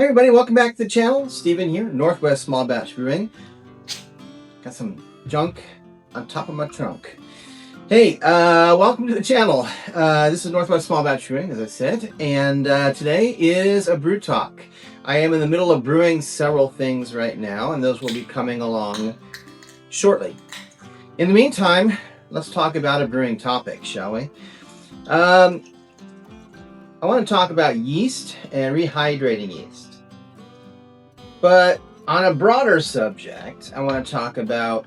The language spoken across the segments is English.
Hey everybody, welcome back to the channel. Steven here, Northwest Small Batch Brewing. Got some junk on top of my trunk. Hey, welcome to the channel. This is Northwest Small Batch Brewing, as I said, and today is a brew talk. I am in the middle of brewing several things right now, and those will be coming along shortly. In the meantime, let's talk about a brewing topic, shall we? I want to talk about yeast and rehydrating yeast. But on a broader subject, I want to talk about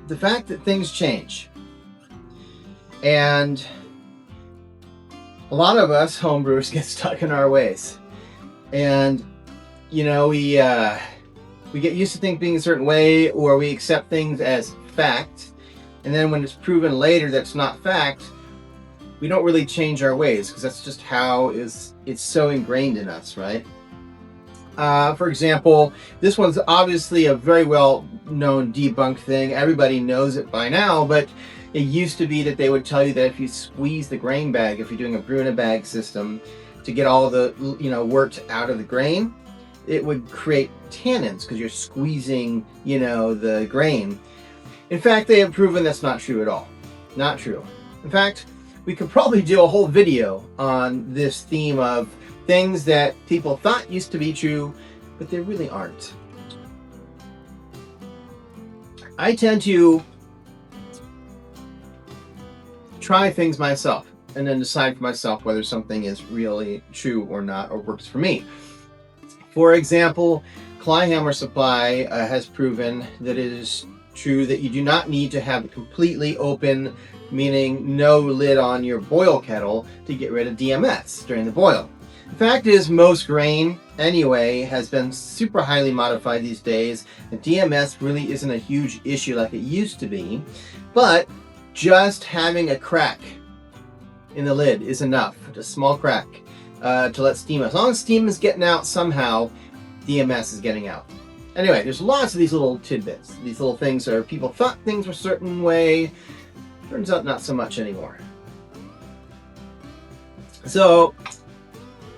the fact that things change. And a lot of us homebrewers get stuck in our ways. And, you know, we get used to things being a certain way, or we accept things as fact. And then when it's proven later that's not fact, we don't really change our ways, because that's just how it's so ingrained in us, right? For example, this one's obviously a very well-known debunked thing. Everybody knows it by now, but it used to be that they would tell you that if you squeeze the grain bag, if you're doing a brew in a bag system, to get all the wort out of the grain, it would create tannins because you're squeezing, the grain. In fact, they have proven that's not true at all. Not true. In fact, we could probably do a whole video on this theme of things that people thought used to be true, but they really aren't. I tend to try things myself and then decide for myself whether something is really true or not, or works for me. For example, Clayhammer Supply has proven that it is true that you do not need to have it completely open, meaning no lid on your boil kettle, to get rid of DMS during the boil. The fact is, most grain anyway has been super highly modified these days, and DMS really isn't a huge issue like it used to be, but just having a crack in the lid is enough, a small crack, to let steam out. As long as steam is getting out somehow, DMS is getting out. Anyway, there's lots of these little tidbits. These little things are, people thought things were a certain way, turns out not so much anymore. So,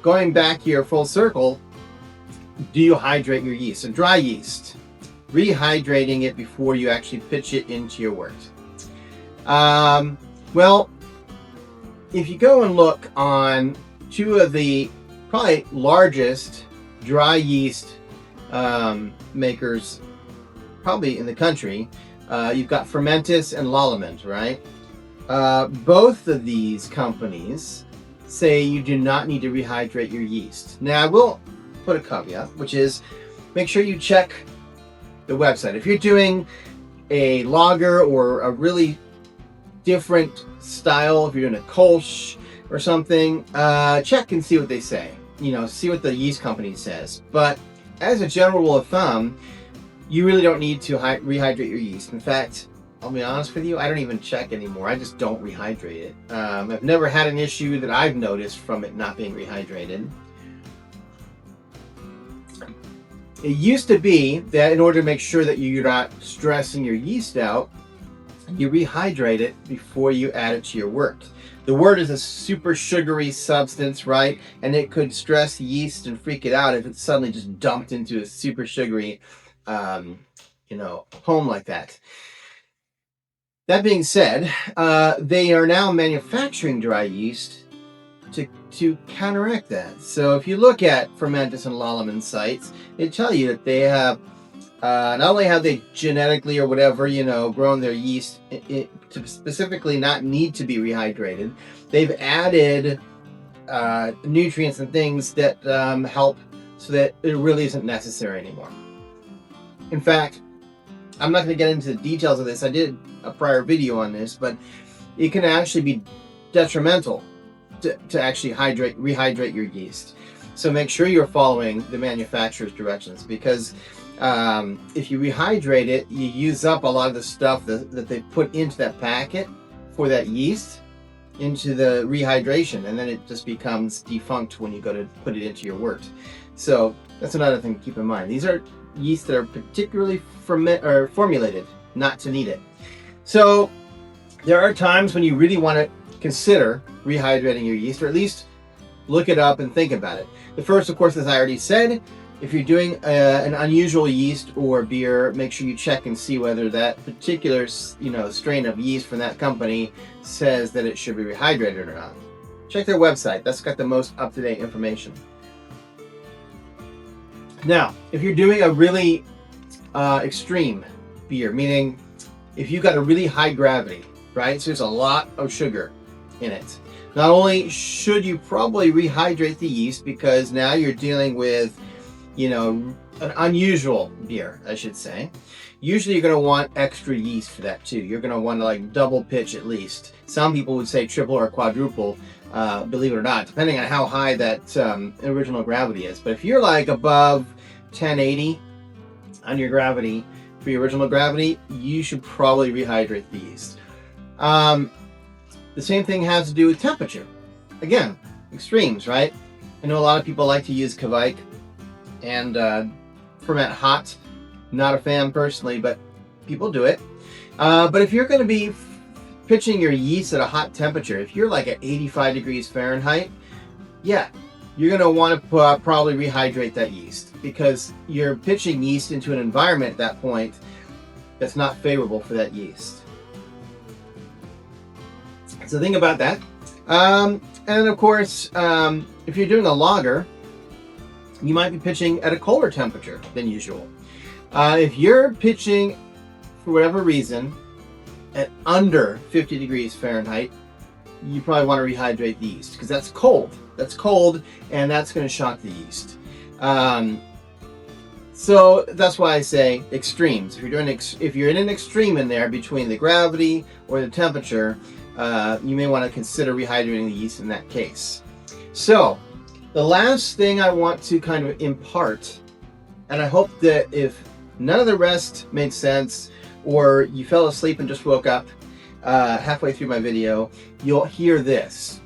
going back here full circle, do you hydrate your yeast? So dry yeast, rehydrating it before you actually pitch it into your wort. Well, if you go and look on two of the probably largest dry yeast makers probably in the country, you've got Fermentis and Lallemand, right? Both of these companies say you do not need to rehydrate your yeast. Now, I will put a caveat, which is make sure you check the website. If you're doing a lager or a really different style, if you're doing a Kolsch or something, check and see what they say. See what the yeast company says. But as a general rule of thumb, you really don't need to rehydrate your yeast. In fact, I'll be honest with you, I don't even check anymore. I just don't rehydrate it. I've never had an issue that I've noticed from it not being rehydrated. It used to be that in order to make sure that you're not stressing your yeast out, you rehydrate it before you add it to your wort. The wort is a super sugary substance, right? And it could stress yeast and freak it out if it's suddenly just dumped into a super sugary home like that. That being said, they are now manufacturing dry yeast to counteract that. So if you look at Fermentis and Lallemand sites, they tell you that they have not only have they genetically or whatever, grown their yeast to specifically not need to be rehydrated, they've added nutrients and things that help so that it really isn't necessary anymore. In fact, I'm not going to get into the details of this. I did a prior video on this, but it can actually be detrimental to actually rehydrate your yeast. So make sure you're following the manufacturer's directions, because if you rehydrate it, you use up a lot of the stuff that they put into that packet for that yeast into the rehydration, and then it just becomes defunct when you go to put it into your wort. So that's another thing to keep in mind. These are yeast that are particularly formulated not to need it. So there are times when you really want to consider rehydrating your yeast, or at least look it up and think about it. The first, of course, as I already said, if you're doing an unusual yeast or beer, make sure you check and see whether that particular strain of yeast from that company says that it should be rehydrated or not. Check their website. That's got the most up-to-date information. Now, if you're doing a really extreme beer, meaning if you've got a really high gravity, right? So there's a lot of sugar in it. Not only should you probably rehydrate the yeast, because now you're dealing with, an unusual beer, I should say. Usually you're going to want extra yeast for that too. You're going to want to like double pitch at least. Some people would say triple or quadruple, believe it or not, depending on how high that original gravity is. But if you're like above 1080 on your gravity, for your original gravity, you should probably rehydrate the yeast. The same thing has to do with temperature. Again, extremes, right? I know a lot of people like to use Kveik and ferment hot. Not a fan personally, but people do it. But if you're going to be pitching your yeast at a hot temperature, if you're like at 85 degrees Fahrenheit, yeah, you're going to want to probably rehydrate that yeast, because you're pitching yeast into an environment at that point that's not favorable for that yeast. So think about that. And of course, if you're doing a lager, you might be pitching at a colder temperature than usual. If you're pitching, for whatever reason, at under 50 degrees Fahrenheit, you probably want to rehydrate the yeast, because that's cold. That's cold, and that's going to shock the yeast. So that's why I say extremes. If you're in an extreme in there between the gravity or the temperature, you may want to consider rehydrating the yeast in that case. So the last thing I want to kind of impart, and I hope that if none of the rest made sense, or you fell asleep and just woke up halfway through my video, you'll hear this.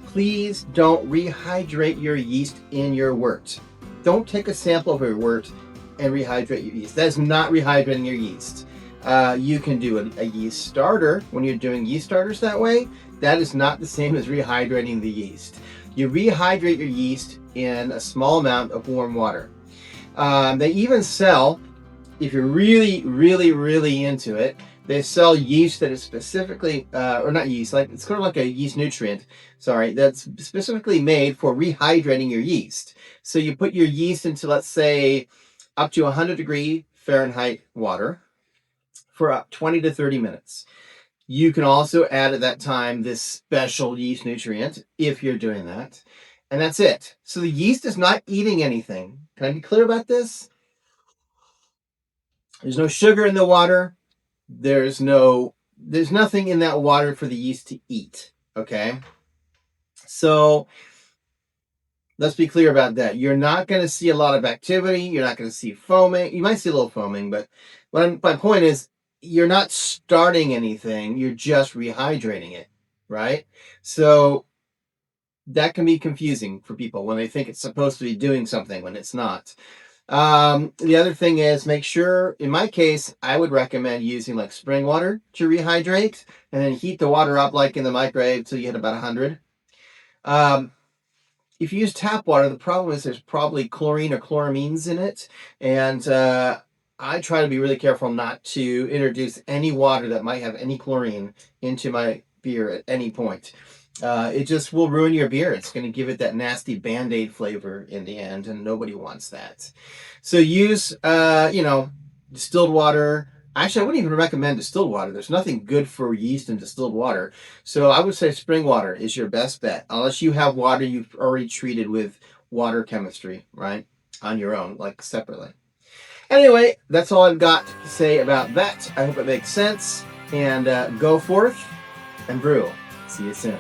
Please don't rehydrate your yeast in your wort. Don't take a sample of your wort and rehydrate your yeast. That is not rehydrating your yeast. You can do a yeast starter when you're doing yeast starters that way. That is not the same as rehydrating the yeast. You rehydrate your yeast in a small amount of warm water. They even sell, if you're really, really, really into it, they sell yeast that is specifically, or not yeast, like it's sort of like a yeast nutrient, that's specifically made for rehydrating your yeast. So you put your yeast into, let's say, up to 100 degree Fahrenheit water for up 20 to 30 minutes. You can also add at that time this special yeast nutrient if you're doing that. And that's it. So the yeast is not eating anything. Can I be clear about this? There's no sugar in the water. There's nothing in that water for the yeast to eat. Okay? So let's be clear about that. You're not going to see a lot of activity. You're not going to see foaming. You might see a little foaming, but my point is, you're not starting anything. You're just rehydrating it, right? So that can be confusing for people when they think it's supposed to be doing something when it's not. The other thing is, make sure, in my case, I would recommend using like spring water to rehydrate, and then heat the water up like in the microwave till you hit about 100. If you use tap water, the problem is there's probably chlorine or chloramines in it, and I try to be really careful not to introduce any water that might have any chlorine into my beer at any point. It just will ruin your beer. It's going to give it that nasty Band-Aid flavor in the end, and nobody wants that. So use, distilled water. Actually, I wouldn't even recommend distilled water. There's nothing good for yeast in distilled water. So I would say spring water is your best bet, unless you have water you've already treated with water chemistry, right, on your own, like separately. Anyway, that's all I've got to say about that. I hope it makes sense. And go forth and brew. See you soon.